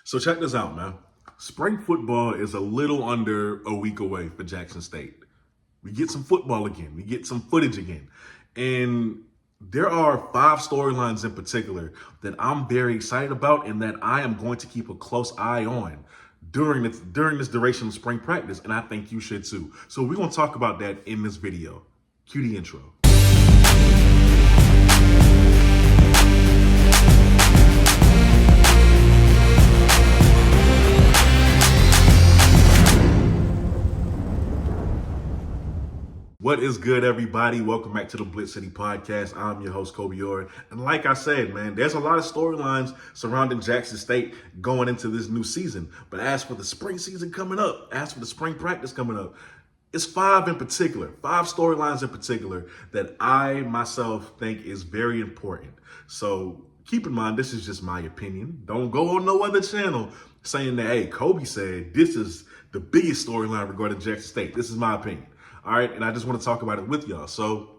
So check this out, man. Spring football is a little under a week away for Jackson State. We get some football again. We get some footage again. And there are 5 storylines in particular that I'm very excited about and that I am going to keep a close eye on during this duration of spring practice, and I think you should too. So we're going to talk about that in this video. Cue the intro. What is good, everybody? Welcome back to the BlitzCity Podcast. I'm your host, Kobe Orr. And like I said, man, there's a lot of storylines surrounding Jackson State going into this new season. But as for the spring season coming up, as for the spring practice coming up, it's 5 storylines in particular that I myself think is very important. So keep in mind, this is just my opinion. Don't go on no other channel saying that, hey, Kobe said this is the biggest storyline regarding Jackson State. This is my opinion. All right, and I just want to talk about it with y'all. So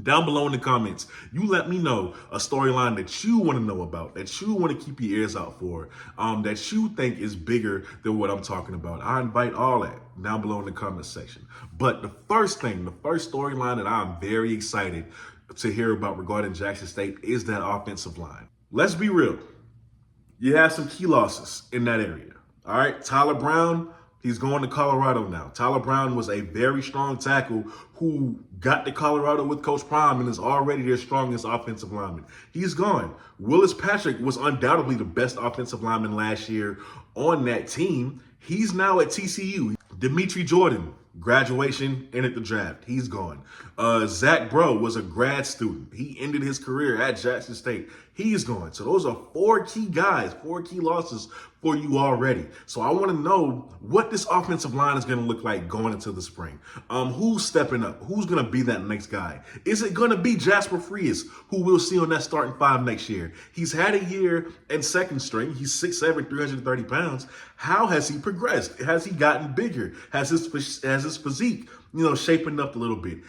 down below in the comments, you let me know a storyline that you want to know about, that you want to keep your ears out for, that you think is bigger than what I'm talking about. I invite all that down below in the comments section. But the first storyline that I'm very excited to hear about regarding Jackson State is that offensive line. Let's be real. You have some key losses in that area. All right, Tyler Brown, he's going to Colorado now. Tyler Brown was a very strong tackle who got to Colorado with Coach Prime and is already their strongest offensive lineman. He's gone. Willis Patrick was undoubtedly the best offensive lineman last year on that team. He's now at TCU. Dimitri Jordan, graduation and at the draft. He's gone. Zach Bro was a grad student. He ended his career at Jackson State. He's gone. So those are 4 key guys, 4 key losses for you already. So I want to know what this offensive line is going to look like going into the spring. Who's stepping up? Who's going to be that next guy? Is it going to be Jasper Frias, who we'll see on that starting 5 next year? He's had a year in second string. He's 6'7", 330 pounds. How has he progressed? Has he gotten bigger? Has his physique, shaping up a little bit?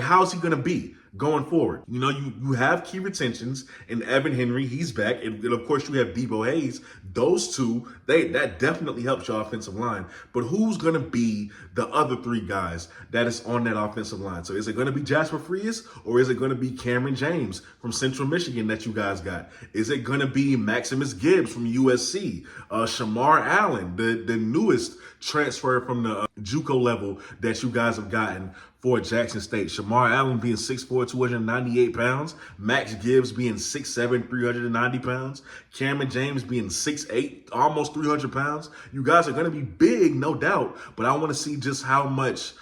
How's he going to be going forward? You have key retentions in Evan Henry. He's back. And of course, you have Debo Hayes. Those two, that definitely helps your offensive line. But who's going to be the other 3 guys that is on that offensive line? So is it going to be Jasper Frias, or is it going to be Cameron James from Central Michigan that you guys got? Is it going to be Maximus Gibbs from USC? Shamar Allen, the newest transfer from the JUCO level that you guys have gotten for Jackson State. Shamar Allen being 6'4", 298 pounds. Max Gibbs being 6'7", 390 pounds. Cameron James being 6'8", almost 300 pounds. You guys are going to be big, no doubt, but I want to see just how much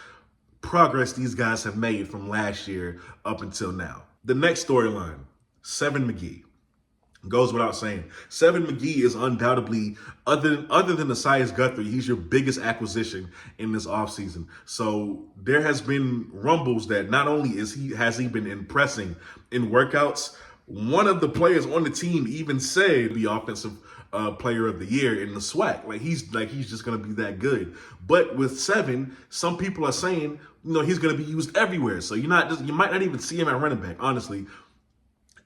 progress these guys have made from last year up until now. The next storyline, Seven McGee. Goes without saying, Seven McGee is undoubtedly, other than Asias Guthrie, he's your biggest acquisition in this offseason. So there has been rumbles that not only has he been impressing in workouts, one of the players on the team even said the offensive player of the year in the SWAC. He's just going to be that good. But with Seven, some people are saying, he's going to be used everywhere. So you might not even see him at running back, honestly.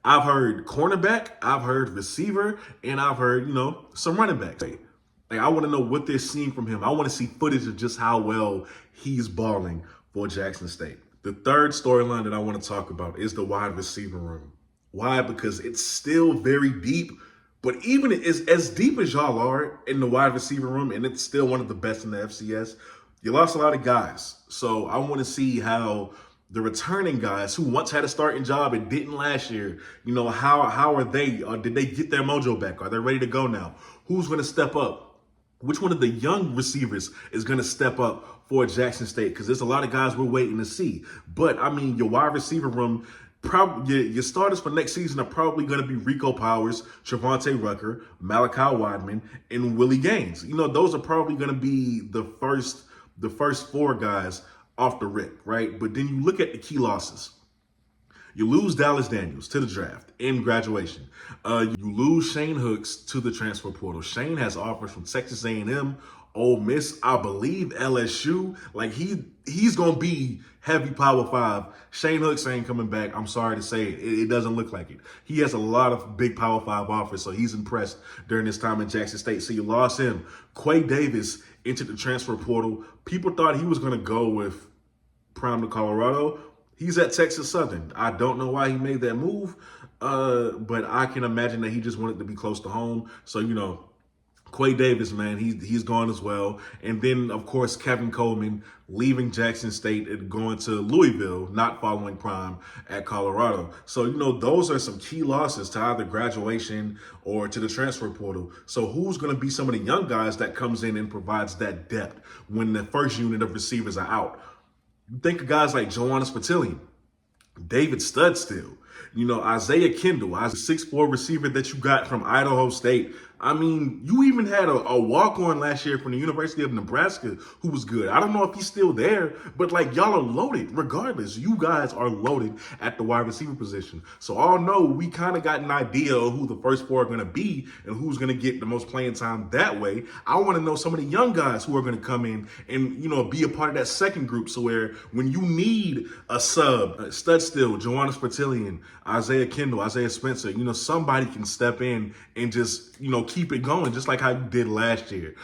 I've heard cornerback, I've heard receiver, and I've heard, some running backs. I want to know what they're seeing from him. I want to see footage of just how well he's balling for Jackson State. The third storyline that I want to talk about is the wide receiver room. Why? Because it's still very deep, but even as deep as y'all are in the wide receiver room, and it's still one of the best in the FCS, you lost a lot of guys. So I want to see how the returning guys who once had a starting job and didn't last year, how are they? Did they get their mojo back? Are they ready to go now? Who's going to step up? Which one of the young receivers is going to step up for Jackson State? Because there's a lot of guys we're waiting to see. But, your wide receiver room, probably your starters for next season are probably going to be Rico Powers, Trevonte Rucker, Malachi Wideman, and Willie Gaines. Those are probably going to be the first 4 guys off the rip, right? But then you look at the key losses. You lose Dallas Daniels to the draft in graduation. You lose Shane Hooks to the transfer portal. Shane has offers from Texas A&M, Ole Miss, I believe LSU. Like he's gonna be heavy Power 5. Shane Hooks ain't coming back. I'm sorry to say it. It doesn't look like it. He has a lot of big Power 5 offers, so he's impressed during his time in Jackson State. So you lost him. Quay Davis into the transfer portal. People thought he was gonna go with Prime to Colorado. He's at Texas Southern. I don't know why he made that move, but I can imagine that he just wanted to be close to home. So, Quay Davis, man, he's gone as well. And then, of course, Kevin Coleman leaving Jackson State and going to Louisville, not following Prime at Colorado. So, those are some key losses to either graduation or to the transfer portal. So who's going to be some of the young guys that comes in and provides that depth when the first unit of receivers are out? You think of guys like Johannes Patillion, David Studstill, Isaiah Kendall, a 6'4" receiver that you got from Idaho State. I mean, you even had a walk-on last year from the University of Nebraska who was good. I don't know if he's still there, but y'all are loaded. Regardless, you guys are loaded at the wide receiver position. So all know we kind of got an idea of who the first four are going to be and who's going to get the most playing time that way. I want to know some of the young guys who are going to come in and, be a part of that second group. So where when you need a sub, Studstill, Johannes Patillion, Isaiah Kendall, Isaiah Spencer, somebody can step in and just, keep it going, just like how you did last year.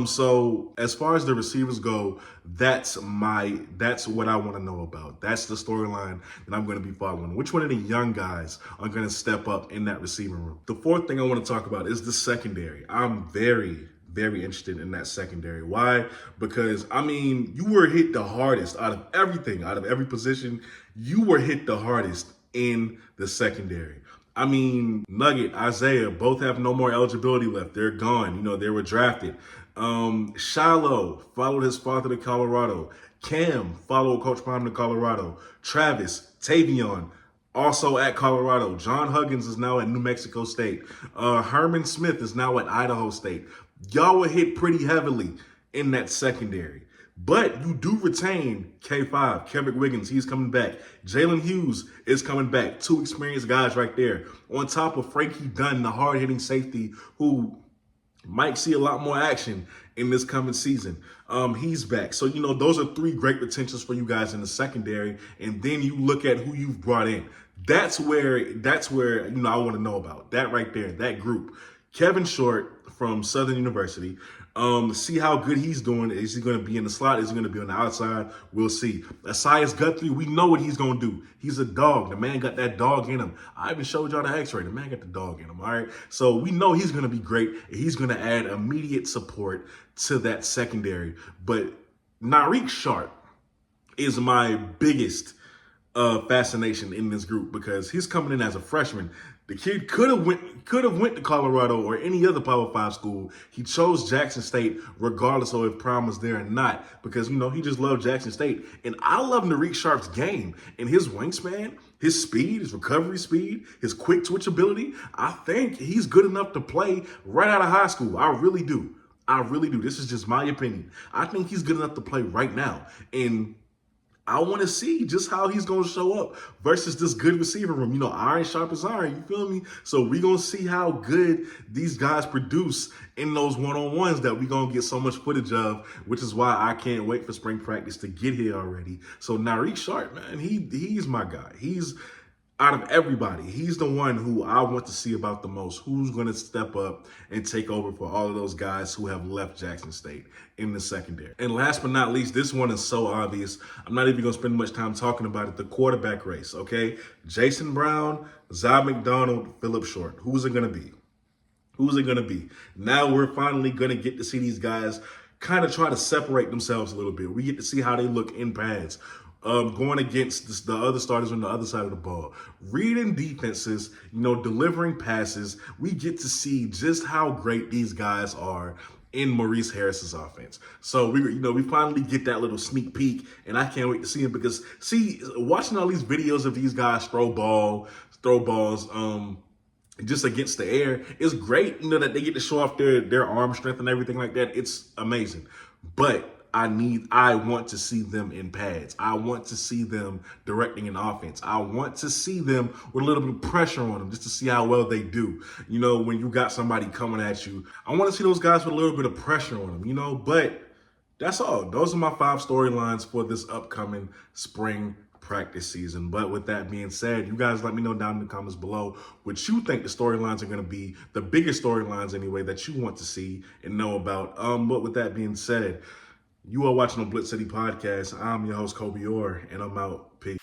So as far as the receivers go, that's what I want to know about. That's the storyline that I'm going to be following. Which one of the young guys are going to step up in that receiving room? The fourth thing I want to talk about is the secondary. I'm very interested in that secondary. Why? Because, you were hit the hardest out of everything, out of every position. You were hit the hardest in the secondary. Nugget, Isaiah, both have no more eligibility left. They're gone. They were drafted. Shiloh followed his father to Colorado. Cam followed Coach Prime to Colorado. Travis, Tavion, also at Colorado. John Huggins is now at New Mexico State. Herman Smith is now at Idaho State. Y'all were hit pretty heavily in that secondary. But you do retain K5, Kevin Wiggins, he's coming back. Jalen Hughes is coming back. Two experienced guys right there. On top of Frankie Dunn, the hard-hitting safety who might see a lot more action in this coming season. He's back. So, those are three great retentions for you guys in the secondary. And then you look at who you've brought in. That's where I want to know about. That right there, that group. Kevin Short from Southern University. See how good he's doing. Is he going to be in the slot? Is he going to be on the outside? We'll see. Asias Guthrie, we know what he's going to do. He's a dog. The man got that dog in him. I even showed y'all the x-ray. The man got the dog in him, all right? So we know he's going to be great. He's going to add immediate support to that secondary. But Narik Sharp is my biggest fascination in this group because he's coming in as a freshman. The kid could have went to Colorado or any other Power 5 school. He chose Jackson State regardless of if Prime was there or not because, he just loved Jackson State. And I love Narik Sharp's game and his wingspan, his speed, his recovery speed, his quick twitch ability. I think he's good enough to play right out of high school. I really do. This is just my opinion. I think he's good enough to play right now. And I want to see just how he's going to show up versus this good receiver room. Iron sharp as iron, you feel me? So we're going to see how good these guys produce in those one-on-ones that we're going to get so much footage of, which is why I can't wait for spring practice to get here already. So Narik Sharp, man, he's my guy. He's out of everybody, he's the one who I want to see about the most. Who's going to step up and take over for all of those guys who have left Jackson State in the secondary. And last but not least, this one is so obvious. I'm not even going to spend much time talking about it. The quarterback race, okay? Jason Brown, Zy McDonald, Phillip Short. Who's it going to be? Who's it going to be? Now we're finally going to get to see these guys kind of try to separate themselves a little bit. We get to see how they look in pads. Going against the other starters on the other side of the ball, reading defenses, delivering passes. We get to see just how great these guys are in Maurice Harris's offense. So we finally get that little sneak peek, and I can't wait to see him because watching all these videos of these guys throw balls, just against the air is great. That they get to show off their arm strength and everything like that. It's amazing, but I want to see them in pads. I want to see them directing an offense. I want to see them with a little bit of pressure on them just to see how well they do. You know, when you got somebody coming at you, I want to see those guys with a little bit of pressure on them, you know, but that's all. Those are my 5 storylines for this upcoming spring practice season. But with that being said, you guys let me know down in the comments below what you think the storylines are going to be, the biggest storylines anyway that you want to see and know about. But with that being said, you are watching the BlitzCity Podcast. I'm your host, Kobe Orr, and I'm out. Peace.